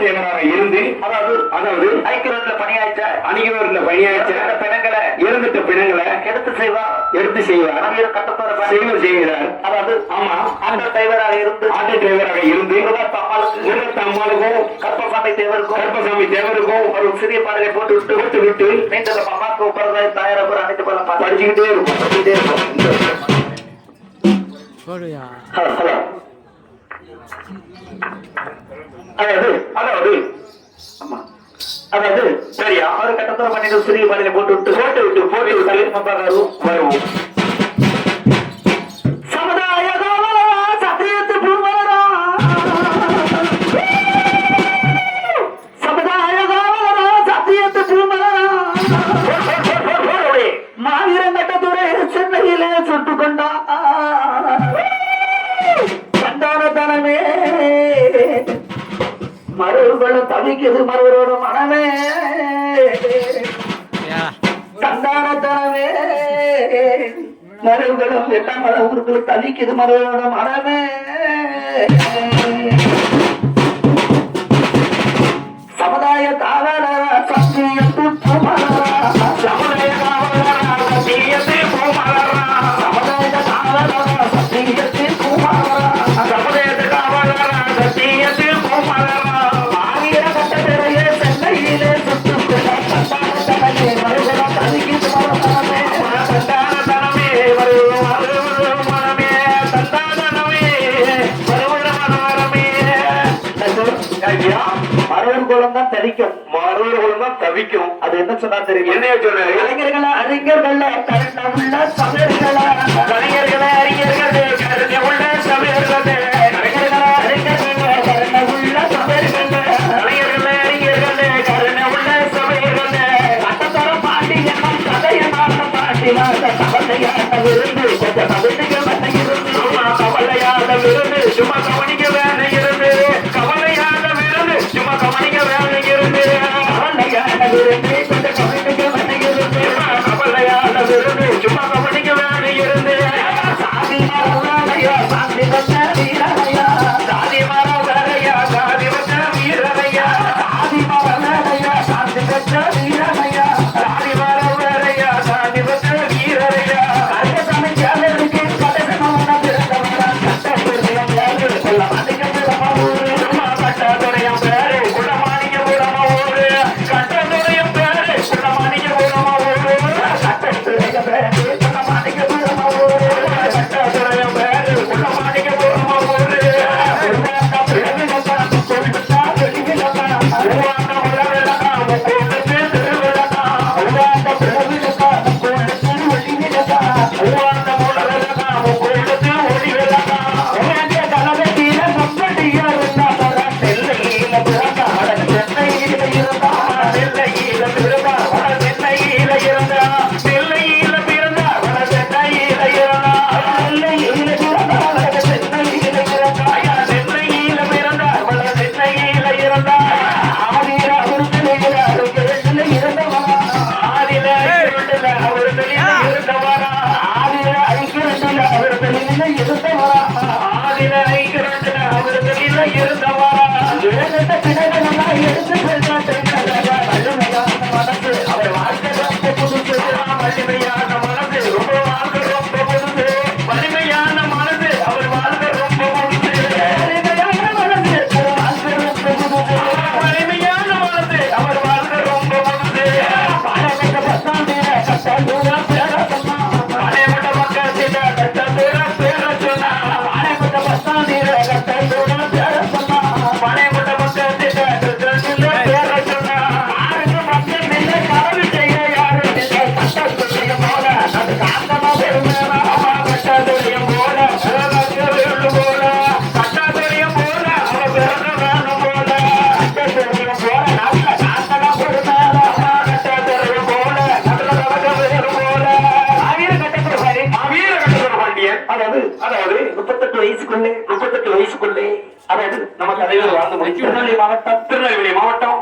டெய்லராக இருந்து அதாவது ஐக்கியத்துல பணியாற்ற அணிகிறவர்ல பணியாற்ற பிணங்களை இறந்துட்ட பிணங்களை எடுத்து செய்வார் கட்டப்போற செய்கிறார். அதாவது ஆமா ஆட்டோ டிரைவராக இருந்து அம்மாளுக்கும் கற்பசாமி தேவருக்கும் ஒரு சிறிய பாடலை போட்டு விட்டு மீண்டும் அம்மாவுக்கு உட்கார்ந்து தயாராக அனைத்து பலம் படிச்சுக்கிட்டே இருக்கும். அதாவது சரியா ஒரு கட்டத்துல பண்ணிட்டு சிறிய பாடலை போட்டு விட்டு வருவோம். சமுதாய சத்தியத்து பூமரா சமுதாய சத்தியத்து பூமரா மாவீரம் கட்டத்துறை சென்னையிலே சுட்டு கொண்டா சந்தானத்தனமே மருவர்களும் தவிக்குது மருவரோட மனமே சந்தானத்தனமே மருவர்களும் எல்லாம் மருவர்களும் தவிக்குது மருவரோட மனமே சமுதாய காவலர சத்தியத்து பூமலரா சமுதாய காவலர சத்தியத்து பூமலரா சமுதாய காவலர சத்தியத்து பூமலரா சமுதாய காவலர சத்தியத்து பூமலரா ஆகிய கட்டத்திலேயே சென்னையிலே சுற்றுப்புற சந்தானத்தனமே மருவரம் தவிக்குது மருவமே சந்தானத்தனமே மருவமே சந்தானமே மருவரமே மருவன் குளம் தான் தவிக்கும் அது என்ன சொன்னா தெரியும்? என்ன சொன்னாரு? அறிஞர்கள கருணை சமயர்கள அறிஞர்களே கருணை உள்ள சமயர்களே கருணை உள்ள சமயர்களே கட்டத்தர பாட்டி எல்லாம் கதையனாக பாட்டினாக கவலையான விருந்து கொஞ்சம் கவிதைகள் வேலை இருந்து கவலையான விருந்து சும்மா கவனிக்க வேலை இருந்து கவலையான விருந்து சும்மா கவனிக்க வேலை இருந்து கவலையான விருந்து கொஞ்சம் கவனிக்க வேலை இருந்து கவலையான விருந்து சும்மா கவனிக்க வேலை இருந்து சாதி மரவாளையா சாந்தி வந்த வீரரையா சாதி மரவாளையா சாதி வந்த வீரரையா சாதி மரவாளையா சாந்தி வந்த வீரரையா சாதி மரவாளையா சாதி வந்த வீரரையா கருப்பசாமி தேவருக்கு கட்டணமான பிறந்தவரா கட்டப்பெருமையம் பேரு கொல்லமாணிக்க புறமா ஊரு கட்டதுரையம் பேரு குள்ளமாணிக்க புறமா ஊரு கட்டதுரையம் பேரு குள்ளமாணிக்க புறமா ஊரு கட்டதுரையம் பேரு குள்ளமாணிக்க புறமா ஊரு கட்டதுரையம் பேரு குள்ளமாணிக்க புறமா ஊரு உருவாக்க பிறவிலக்கா சொல்லிட்டா வெளிவிலக்கா உருவாக்க உலவிலக்கா முக்கூட்டத்து திருவிலக்கா உருவாக்க பிறவிலக்கா முக்கூட்டத்து வெளிவிலக்கா உருவாக்க உலவிலக்கா முக்கூட்டத்து ஒளிவிலக்கா உருவாக்க கலவெட்டியில சொந்தடியா இருந்தா நெல்லையில பிறந்தா சென்னையில இருந்தா நெல்லையில பிறந்தா சென்னையில இருந்தா நெல்லையில பிறந்தா சென்னையில இருந்தா நெல்லையில பிறந்தா சென்னையில இருந்தா நெல்லையில பிறந்தா சென்னையில இருந்தா ஆதிர அவருடைய இருந்தவரா ஆதிர இருந்தவரா ஆதிர ஐக்கியத்தில் அவர்களில் இருந்தவரா ஆதிர ஐக்கியத்தில் அவர்களில் இருந்தவரா ஏகத்த பிணங்களெல்லாம் எடுத்து வலிமையான மனசு அவர் வாழ்க்கை ரொம்ப புதுசு வலிமையான மனசு ரொம்ப வாழ்க்கை ரொம்ப புதுசு வலிமையான மனசு அவர் வாழ்க்கை ரொம்ப புதுசு வலிமையான மனசு அவர் வாழ்க்கை ரொம்ப புதுசு வலிமையான மனசு அவர் வாழ்க்கை ரொம்ப புதுசு பாளையப்பட்ட பத்தாந்தீர கட்டூர பேர சொன்னா பாளையப்பட்ட பக்கத்தில கட்டூர பேர சொன்னா பாளையப்பட்ட பத்தாந்தீர கட்டூர பேர சொன்னா பாளையப்பட்ட பக்கத்தில கட்டூர பேர சொன்னா ஆறுக்கு பக்கம் நின்று கரவு செய்ய யாரு கட்டத்துறையும் போல அது காந்தமா பெருமையா கட்டத்துறையும் போல போல கட்டத்துறையும் போல அவ பிறந்த வேணும் போல கட்டத்துறையும் போல நல்ல காந்தமா பெருமையா கட்டத்துறையும் போல நல்ல கலக்க வேணும் போல ஆவீர கட்டத்துறை பாண்டியன் அதாவது 38 வயசுக்குள்ளே அதாவது நம்ம தலைவர் வாழ்ந்து முடிச்சு திருநெல்வேலி மாவட்டம்